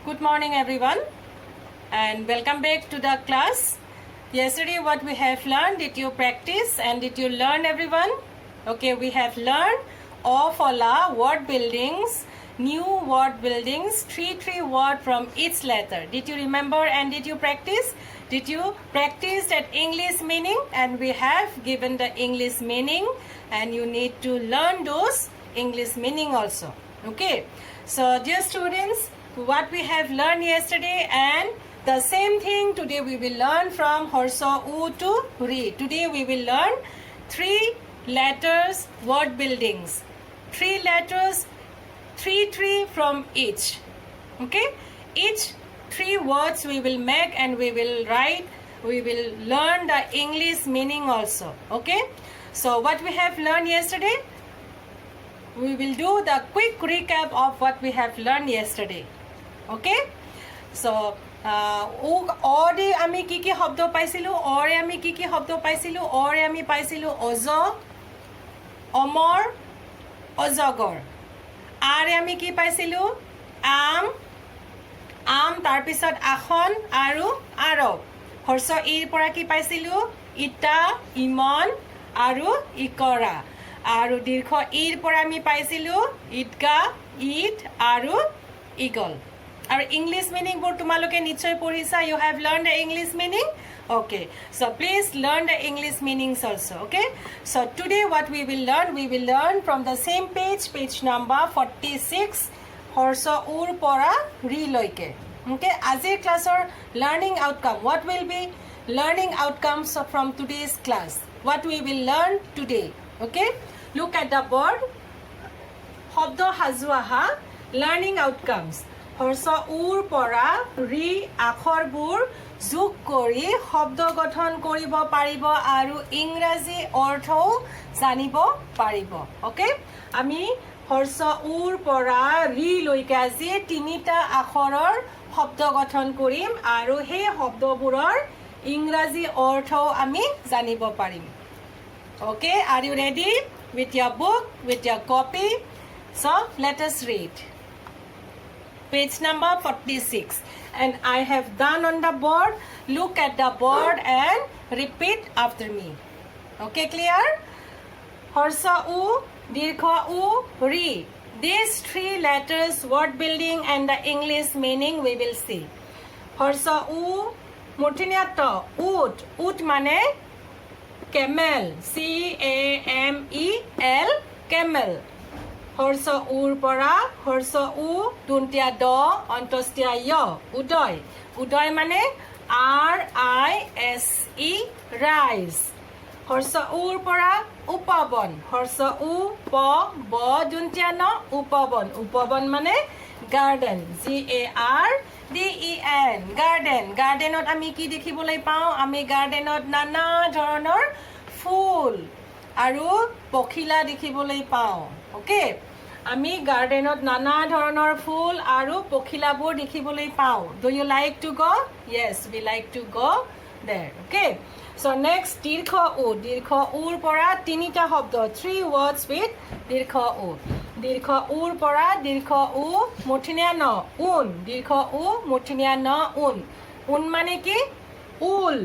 Good morning everyone and welcome back to the class. Yesterday what we have learned, did you practice and did you learn everyone? Okay, we have learned Ofola word buildings, new word buildings, three word from each letter. Did you remember and did you practice? Did you practice that English meaning? And we have given the English meaning and you need to learn those English meaning also. Okay, so dear students, what we have learned yesterday and the same thing today we will learn from Horso U to Ri. Today we will learn 3 letters word buildings. 3 letters, 3 from each. Okay, each 3 words we will make and we will write. We will learn the English meaning also. Okay, so what we have learned yesterday, we will do the quick recap of what we have learned yesterday. Okay, so অৰে আমি কি কি শব্দ পাইছিলোঁ, অৰে আমি কি কি শব্দ পাইছিলোঁ, অৰে আমি পাইছিলোঁ অজ, অমৰ, অজগৰ। আৰে আমি কি পাইছিলোঁ, আম, আম, তাৰপিছত আসন আৰু আৰৱ। হৰ্ষ ইৰ পৰা কি পাইছিলোঁ, ইটা, ইমন আৰু ইকৰা। আৰু দীৰ্ঘ ইৰ পৰা আমি পাইছিলোঁ ঈদগাহ, ঈদ আৰু eagle. Our English meaning board tumaloke nichoy porisa. You have learned the English meaning. Okay, so please learn the English meanings also. Okay, so today what we will learn from the same page, page number 46, Horso Ur Pora Ri Loike. Okay, azir class or learning outcome. What will be learning outcomes from today's class? What we will learn today. Okay, look at the board. Hobdo Hazuaha learning outcomes. হৰ্ষ উৰ পৰা ৰি আখৰবোৰ যোগ কৰি শব্দ গঠন কৰিব পাৰিব আৰু ইংৰাজী অৰ্থও জানিব পাৰিব। অ'কে, আমি হৰ্ষ উৰ পৰা ৰি লৈকে আজি 3টা আখৰৰ শব্দ গঠন কৰিম আৰু সেই শব্দবোৰৰ ইংৰাজী অৰ্থও আমি জানিব পাৰিম। Okay, are you ready with your book, with your copy? So let us read. Page number 46 and I have done on the board. Look at the board and repeat after me. Okay, clear? Horsa U, Dirgha U, Ri. These 3 letters word building and the English meaning we will see. Horsa U, Murtiniato, Ut. Ut mane camel, C-A-M-E-L, camel. হৰ্ষ উৰ পৰা হৰ্ষ উ দুন্তীয়া দ অন্তস্তীয়া য় উদয়। উদয় মানে RISE ৰাইজ। হৰ্ষ উৰ পৰা উপবন, হৰ্ষ উ প ব দুন্তীয়া ন উপবন। উপবন মানে গাৰ্ডেন, GARDEN গাৰ্ডেন। গাৰ্ডেনত আমি কি দেখিবলৈ পাওঁ, আমি গাৰ্ডেনত নানা ধৰণৰ ফুল আৰু পখিলা দেখিবলৈ পাওঁ। অ'কে, আমি গাৰ্ডেনত নানা ধৰণৰ ফুল আৰু পখিলাবোৰ দেখিবলৈ পাওঁ। ডু ইউ লাইক টু গ? য়েছ, উই লাইক টু গ দেৰ। অ'কে, চ' নেক্সট দীৰ্ঘ উ। দীৰ্ঘ উৰ পৰা 3টা শব্দ, 3 words with দীৰ্ঘ উ। দীৰ্ঘ উৰ পৰা দীৰ্ঘ উ মূৰ্ধন্য ন ঊন। দীৰ্ঘ উ মূৰ্ধন্য ন ঊন। ঊন মানে কি, ঊল,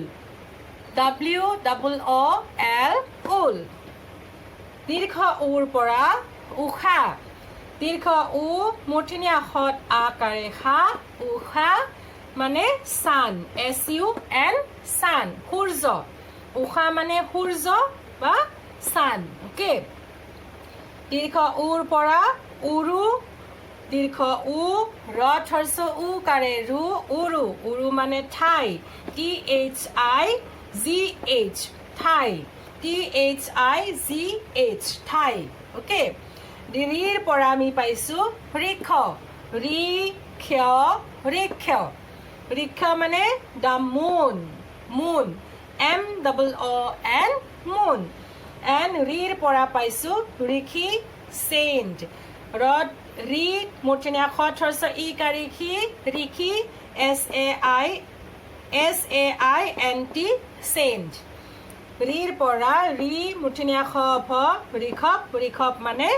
WOOL, ঊল। দীৰ্ঘ উৰ পৰা উষা। দীৰ্ঘ উ মূৰ্ধন্য ষত আকাৰে খা, উষা মানে চান, SUN, চান, সূৰ্য। উষা মানে সূৰ্য বা চান। অ'কে, দীৰ্ঘ উৰ পৰা উৰু। দীৰ্ঘ উ ৰত হৰ্ষ উ কাৰে ৰু, উৰু। উৰু মানে ঠাই, THIGH, ঠাই, THIGH, ঠাই। অ'কে, ৰিৰ পৰা আমি পাইছোঁ ঋক্ষ, ঋক্ষ। ঋক্ষ মানে the moon, moon, MOON, moon. And ৰিৰ পৰা পাইছোঁ ঋষি, চেইণ্ট। ৰত ৰি মূৰ্ধন্য ষত হৰ্ষ ই কাৰিষি, ঋষি, SAINT, চেইণ্ট। ৰিৰ পৰা ৰি মূৰ্ধন্য ষ ভ ঋষভ। ঋষভ মানে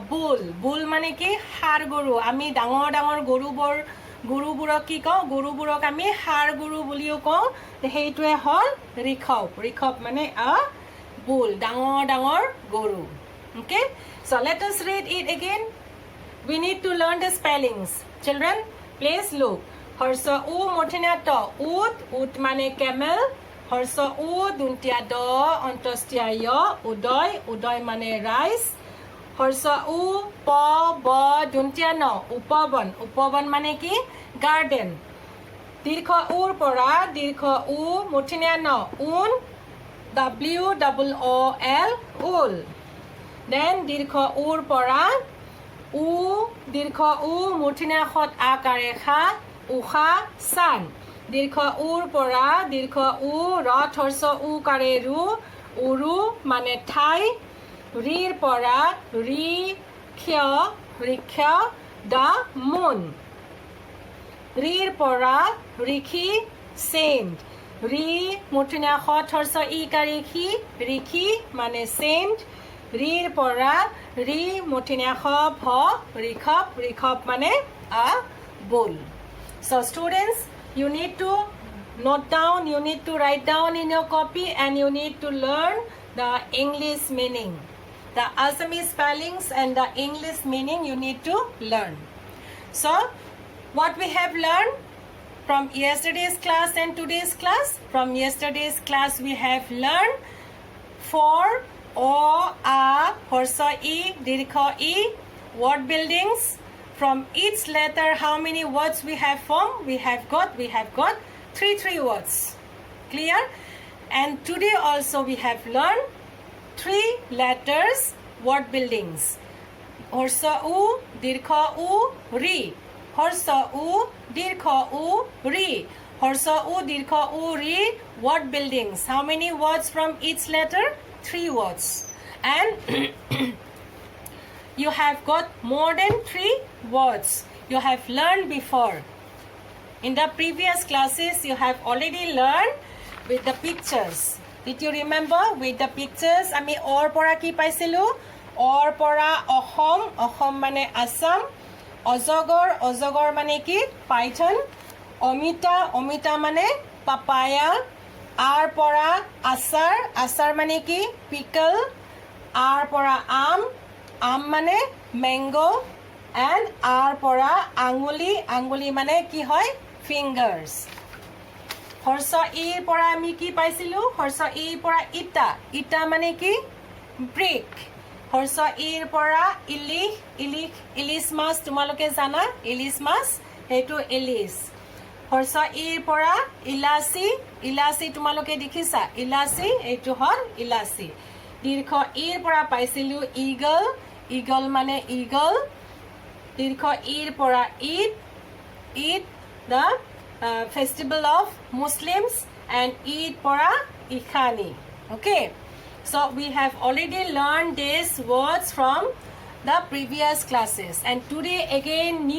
বুল। বুল মানে কি, ষাঁড় গৰু। আমি ডাঙৰ ডাঙৰ গৰুবোৰ গুৰুবোৰক কি কওঁ গুৰুবোৰক আমি ষাঁড় গুৰু বুলিও কওঁ সেইটোৱে হ'ল ঋষভ ঋষভ মানে আ বুল ডাঙৰ ডাঙৰ গৰু okay so let us read it again we need to learn the spellings children please look Harsh উ মূৰ্ধন্য ট উট উট মানে camel হৰ্ষ উ দন্ত্য ড অন্তস্ত্য য় উদয় উদয় মানে rice হৰ্ষ উ প ব দন্ত্য ন উপবন উপবন মানে কি garden দীৰ্ঘ উৰ পৰা দীৰ্ঘ উ মূৰ্ধন্য ন উন W double O L wool then দীৰ্ঘ উৰ পৰা উ দীৰ্ঘ উ মূৰ্ধন্য ষত আকাৰে খা উষা sun দীৰ্ঘ উৰ পৰা দীৰ্ঘ উ ৰথ হৰ্ষ উ কাৰে ৰু উৰু মানে ঠাই ৰিৰ পৰা ৰি ক্ষ ঋক্ষ the moon ৰিৰ পৰা ঋষি saint ৰি মূৰ্ধন্য ষত হৰ্ষ ই কাৰে খি ঋষি মানে saint ৰিৰ পৰা ৰি মূৰ্ধন্য ষ ভ ঋষভ ঋষভ মানে a bull so students you need to note down you need to write down in your copy and you need to learn the English meaning the Assamese spellings and the English meaning you need to learn so what we have learned from yesterday's class and today's class from yesterday's class we have learned for o a horsa e dirgha e word buildings from each letter how many words we have formed we have got three words clear and today also we have learned 3 letters word buildings horsa u dirgha u ri Harsh উ দীৰ্ঘ উ ৰি হৰ্ষ উ দীৰ্ঘ উ ৰি word buildings how many words from each letter 3 words and you have got more than 3 words you have learned before in the previous classes you have already learned with the pictures did you remember with the pictures আমি অৰ পৰা কি পাইছিলো অৰ পৰা অসম অসম মানে আসাম অজগৰ অজগৰ মানে কি পাইথন অমিতা অমিতা মানে পাপায়া আৰ পৰা আচাৰ আচাৰ মানে কি পিকল আৰ পৰা আম আম মানে মেংগো এণ্ড আৰ পৰা আঙুলি আঙুলি মানে কি হয় ফিংগাৰ্ছ হৰ্ষ ইৰ পৰা আমি কি পাইছিলো হৰ্ষ ইৰ পৰা ইটা ইটা মানে কি ব্ৰিক হৰ্ষ ইৰ পৰা ইলিশ ইলিশ ইলিশ মাছ তোমালোকে জানা ইলিশ মাছ সেইটো ইলিশ হৰ্ষ ইৰ পৰা ইলাচি ইলাচি তোমালোকে দেখিছা ইলাচি এইটো হ'ল ইলাচি দীৰ্ঘ ইৰ পৰা পাইছিলো ইগল ইগল মানে ইগল দীৰ্ঘ ইৰ পৰা Eid Eid the festival of Muslims and Eid para Ikhani okay so we have already learned these words from the previous classes and today again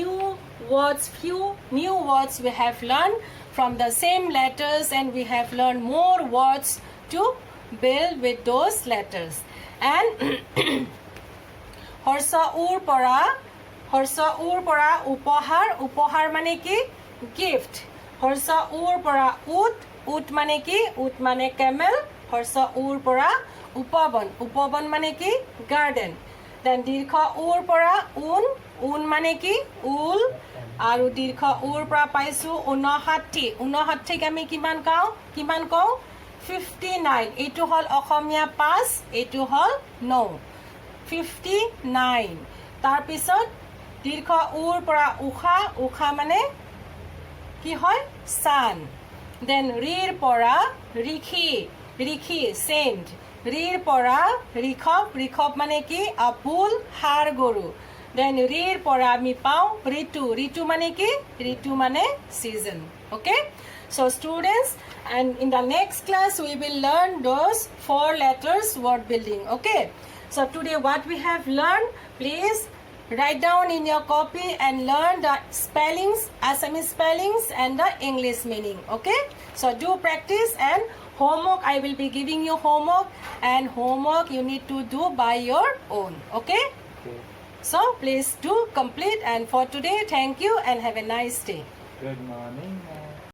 few new words we have learned from the same letters and we have learned more words to build with those letters and Harsh উৰ পৰা উপহাৰ উপহাৰ মানে কি gift Harsh উৰ পৰা উট উট মানে কি উট মানে camel হৰ্ষ উৰ পৰা উপবন উপবন মানে কি garden then দীৰ্ঘ উৰ পৰা উন উন মানে কি উল আৰু দীৰ্ঘ উৰ পৰা পাইছো 59 59ক আমি কিমান কওঁ 59 এইটো হ'ল অসমীয়া 5 এইটো হ'ল 9 59 তাৰ পিছত দীৰ্ঘ উৰ পৰা উষা উষা মানে কি হয় sun then ৰিৰ পৰা ঋষি ঋষি saint ৰিৰ পৰা ঋষভ ঋষভ মানে কি বুল ষাঁড় গৰু then ৰিৰ পৰা আমি পাওঁ ঋতু ঋতু মানে কি ঋতু মানে season okay so students and in the next class we will learn those 4 letters word building okay so today what we have learned please write down in your copy and learn the spellings Assamese spellings and the English meaning okay so do practice and homework I will be giving you homework and homework you need to do by your own okay So please do complete, and for today, thank you and have a nice day. Good morning, ma'am.